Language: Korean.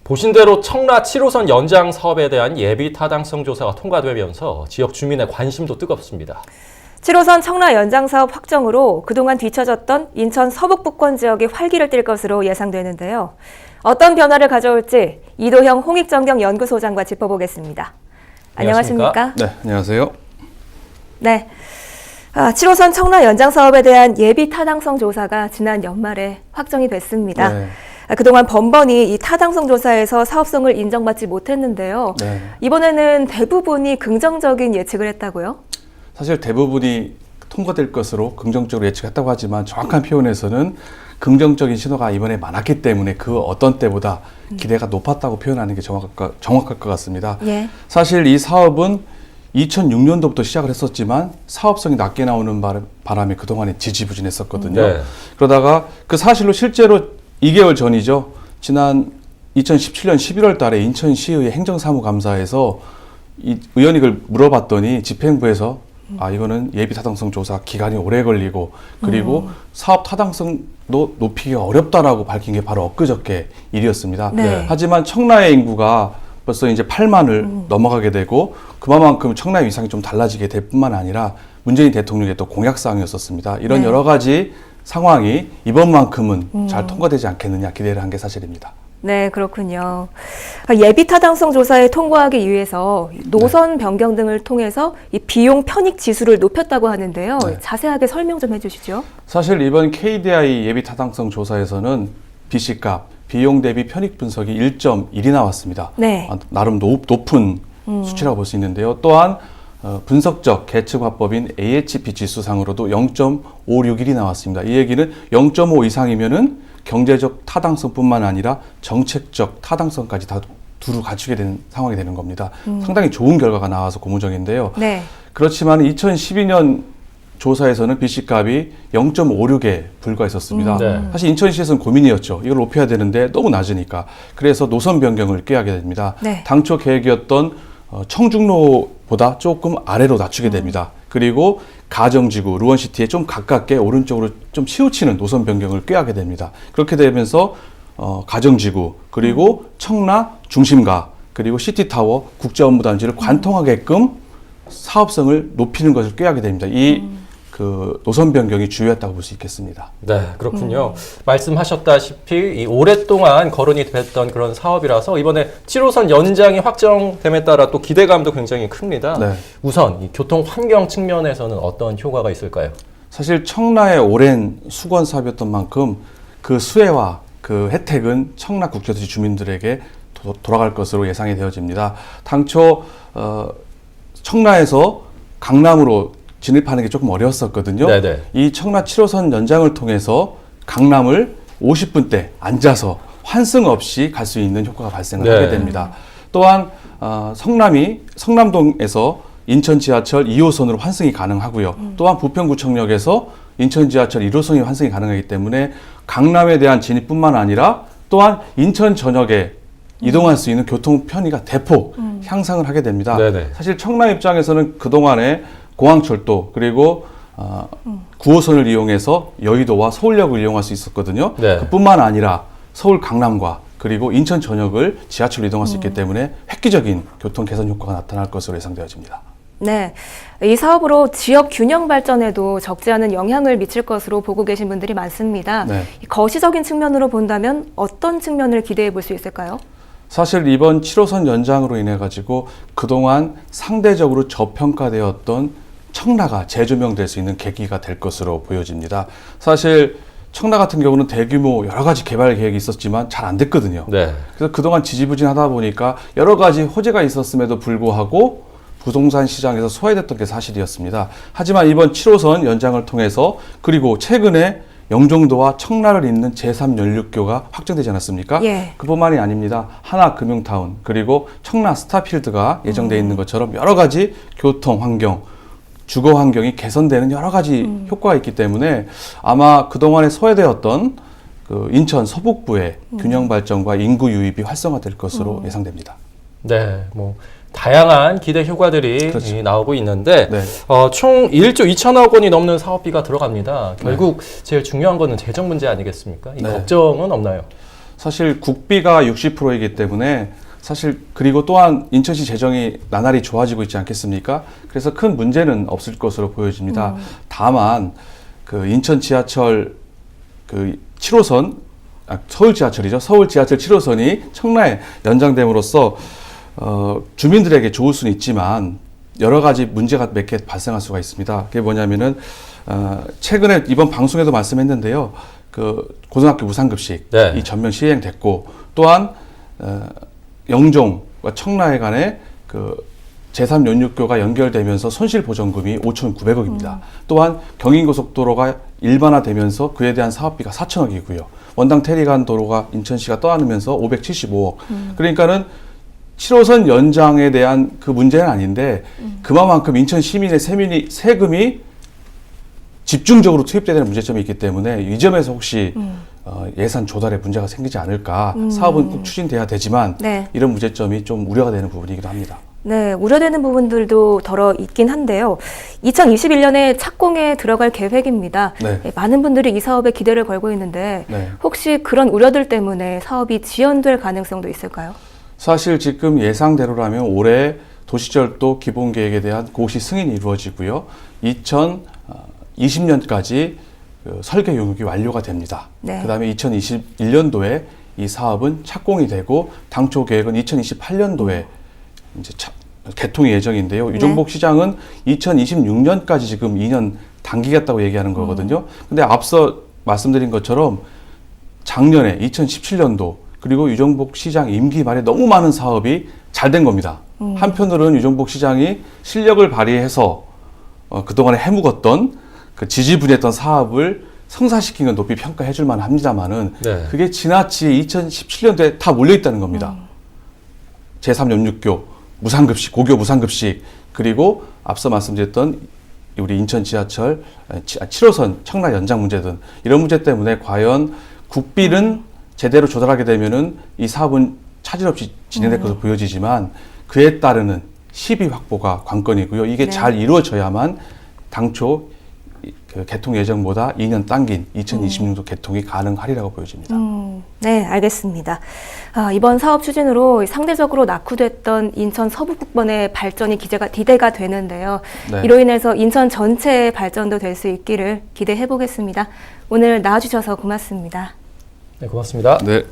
보신 대로 청라 7호선 연장 사업에 대한 예비 타당성 조사가 통과되면서 지역 주민의 관심도 뜨겁습니다. 7호선 청라 연장 사업 확정으로 그동안 뒤처졌던 인천 서북부권 지역이 활기를 띨 것으로 예상되는데요. 어떤 변화를 가져올지 이도형 홍익정경연구소장과 짚어보겠습니다. 안녕하십니까? 네, 안녕하세요. 네. 7호선 청라 연장 사업에 대한 예비 타당성 조사가 지난 연말에 확정이 됐습니다. 네. 그동안 번번이 이 타당성 조사에서 사업성을 인정받지 못했는데요. 네. 이번에는 대부분이 긍정적인 예측을 했다고요? 사실 대부분이 통과될 것으로 긍정적으로 예측했다고 하지만 정확한 표현에서는 긍정적인 신호가 이번에 많았기 때문에 그 어떤 때보다 기대가 높았다고 표현하는 게 정확할 것 같습니다. 예. 사실 이 사업은 2006년도부터 시작을 했었지만 사업성이 낮게 나오는 바람에 그동안에 지지부진했었거든요. 네. 그러다가 그 사실로 실제로 2개월 전이죠. 지난 2017년 11월 달에 인천시의 행정사무감사에서 이 의원익을 물어봤더니 집행부에서 이거는 예비 타당성 조사 기간이 오래 걸리고 그리고 사업 타당성도 높이기가 어렵다라고 밝힌 게 바로 엊그저께 일이었습니다. 네. 하지만 청라의 인구가 벌써 이제 8만을 넘어가게 되고 그만큼 청라의 위상이 좀 달라지게 될 뿐만 아니라 문재인 대통령의 또 공약사항이었었습니다. 이런 네. 여러 가지 상황이 이번만큼은 잘 통과되지 않겠느냐 기대를 한 게 사실입니다. 네, 그렇군요. 예비 타당성 조사에 통과하기 위해서 노선 변경 등을 통해서 이 비용 편익 지수를 높였다고 하는데요. 네. 자세하게 설명 좀 해주시죠. 사실 이번 KDI 예비 타당성 조사에서는 BC값, 비용 대비 편익 분석이 1.1이 나왔습니다. 네. 나름 높은 수치라고 볼 수 있는데요. 또한 분석적 계측화법인 AHP 지수상으로도 0.561이 나왔습니다. 이 얘기는 0.5 이상이면은 경제적 타당성뿐만 아니라 정책적 타당성까지 다 두루 갖추게 되는 상황이 되는 겁니다. 상당히 좋은 결과가 나와서 고무적인데요. 네. 그렇지만 2012년 조사에서는 BC값이 0.56에 불과했었습니다. 네. 사실 인천시에서는 고민이었죠. 이걸 높여야 되는데 너무 낮으니까. 그래서 노선 변경을 꾀하게 됩니다. 네. 당초 계획이었던 청중로보다 조금 아래로 낮추게 됩니다. 그리고 가정지구, 루원시티에 좀 가깝게 오른쪽으로 좀 치우치는 노선 변경을 꾀하게 됩니다. 그렇게 되면서 가정지구, 그리고 청라 중심가, 그리고 시티타워, 국제업무단지를 관통하게끔 사업성을 높이는 것을 꾀하게 됩니다. 그 노선 변경이 주요했다고 볼 수 있겠습니다. 네, 그렇군요. 말씀하셨다시피 이 오랫동안 거론이 됐던 그런 사업이라서 이번에 7호선 연장이 확정됨에 따라 또 기대감도 굉장히 큽니다. 네. 우선 이 교통 환경 측면에서는 어떤 효과가 있을까요? 사실 청라의 오랜 수건 사업이었던 만큼 그 수혜와 그 혜택은 청라 국제도시 주민들에게 돌아갈 것으로 예상이 되어집니다. 당초 청라에서 강남으로 진입하는 게 조금 어려웠었거든요. 네네. 이 청라 7호선 연장을 통해서 강남을 50분대 앉아서 환승 없이 갈 수 있는 효과가 발생을 네. 하게 됩니다. 또한 성남동에서 인천 지하철 2호선으로 환승이 가능하고요. 또한 부평구청역에서 인천 지하철 1호선이 환승이 가능하기 때문에 강남에 대한 진입뿐만 아니라 또한 인천 전역에 이동할 수 있는 교통 편의가 대폭 향상을 하게 됩니다. 네네. 사실 청라 입장에서는 그동안에 공항철도 그리고 9호선을 이용해서 여의도와 서울역을 이용할 수 있었거든요. 네. 그뿐만 아니라 서울 강남과 그리고 인천 전역을 지하철로 이동할 수 있기 때문에 획기적인 교통 개선 효과가 나타날 것으로 예상되어집니다. 네. 이 사업으로 지역 균형 발전에도 적지 않은 영향을 미칠 것으로 보고 계신 분들이 많습니다. 네. 거시적인 측면으로 본다면 어떤 측면을 기대해 볼 수 있을까요? 사실 이번 7호선 연장으로 인해 가지고 그동안 상대적으로 저평가되었던 청라가 재조명될 수 있는 계기가 될 것으로 보여집니다. 사실 청라 같은 경우는 대규모 여러 가지 개발 계획이 있었지만 잘 안 됐거든요. 네. 그래서 그동안 지지부진하다 보니까 여러 가지 호재가 있었음에도 불구하고 부동산 시장에서 소외됐던 게 사실이었습니다. 하지만 이번 7호선 연장을 통해서 그리고 최근에 영종도와 청라를 잇는 제3연륙교가 확정되지 않았습니까? 예. 그뿐만이 아닙니다. 하나금융타운 그리고 청라 스타필드가 예정되어 있는 것처럼 여러 가지 교통 환경, 주거 환경이 개선되는 여러 가지 효과가 있기 때문에 아마 그동안에 소외되었던 그 인천 서북부의 균형 발전과 인구 유입이 활성화될 것으로 예상됩니다. 네, 뭐 다양한 기대 효과들이 그렇죠. 나오고 있는데 네. 총 1조 2천억 원이 넘는 사업비가 들어갑니다. 결국 제일 중요한 거는 재정 문제 아니겠습니까? 이 네. 걱정은 없나요? 사실 국비가 60%이기 때문에 사실 그리고 또한 인천시 재정이 나날이 좋아지고 있지 않겠습니까? 그래서 큰 문제는 없을 것으로 보여집니다. 다만 그 인천 지하철 그 7호선 서울 지하철이죠. 서울 지하철 7호선이 청라에 연장됨으로써 주민들에게 좋을 수는 있지만 여러 가지 문제가 몇 개 발생할 수가 있습니다. 그게 뭐냐면은 최근에 이번 방송에도 말씀했는데요. 그 고등학교 무상급식 네. 이 전면 시행됐고 또한 영종과 청라에 간에 그 제3연육교가 연결되면서 손실보전금이 5,900억입니다. 또한 경인고속도로가 일반화되면서 그에 대한 사업비가 4천억이고요. 원당 테리간 도로가 인천시가 떠안으면서 575억. 그러니까는 7호선 연장에 대한 그 문제는 아닌데 그만큼 인천 시민의 세금이 집중적으로 투입돼야 되는 문제점이 있기 때문에 이 점에서 혹시 예산 조달에 문제가 생기지 않을까. 사업은 꼭 추진돼야 되지만 네. 이런 문제점이 좀 우려가 되는 부분이기도 합니다. 네, 우려되는 부분들도 덜어 있긴 한데요. 2021년에 착공에 들어갈 계획입니다. 네. 많은 분들이 이 사업에 기대를 걸고 있는데 네. 혹시 그런 우려들 때문에 사업이 지연될 가능성도 있을까요? 사실 지금 예상대로라면 올해 도시철도 기본계획에 대한 고시 승인이 이루어지고요. 2020년까지 설계 용역이 완료가 됩니다. 네. 그다음에 2021년도에 이 사업은 착공이 되고 당초 계획은 2028년도에 이제 개통이 예정인데요. 유정복 시장은 2026년까지 지금 2년 당기겠다고 얘기하는 거거든요. 근데 앞서 말씀드린 것처럼 작년에 2017년도 그리고 유정복 시장 임기 말에 너무 많은 사업이 잘 된 겁니다. 한편으로는 유정복 시장이 실력을 발휘해서 그동안에 해묵었던 그 지지부진했던 사업을 성사시킨 건 높이 평가해 줄 만합니다만은 네. 그게 지나치게 2017년도에 다 몰려 있다는 겁니다. 제3연육교, 무상급식, 고교 무상급식, 그리고 앞서 말씀드렸던 우리 인천 지하철 7호선 청라 연장 문제 등 이런 문제 때문에 과연 국비는 제대로 조달하게 되면은 이 사업은 차질 없이 진행될 것으로 보여지지만 그에 따르는 시비 확보가 관건이고요. 이게 네. 잘 이루어져야만 당초 그 개통 예정보다 2년 당긴 2026년도 개통이 가능하리라고 보여집니다. 네, 알겠습니다. 이번 사업 추진으로 상대적으로 낙후됐던 인천 서북북번의 발전이 기대가 되는데요. 네. 이로 인해서 인천 전체의 발전도 될 수 있기를 기대해 보겠습니다. 오늘 나와주셔서 고맙습니다. 네, 고맙습니다. 네.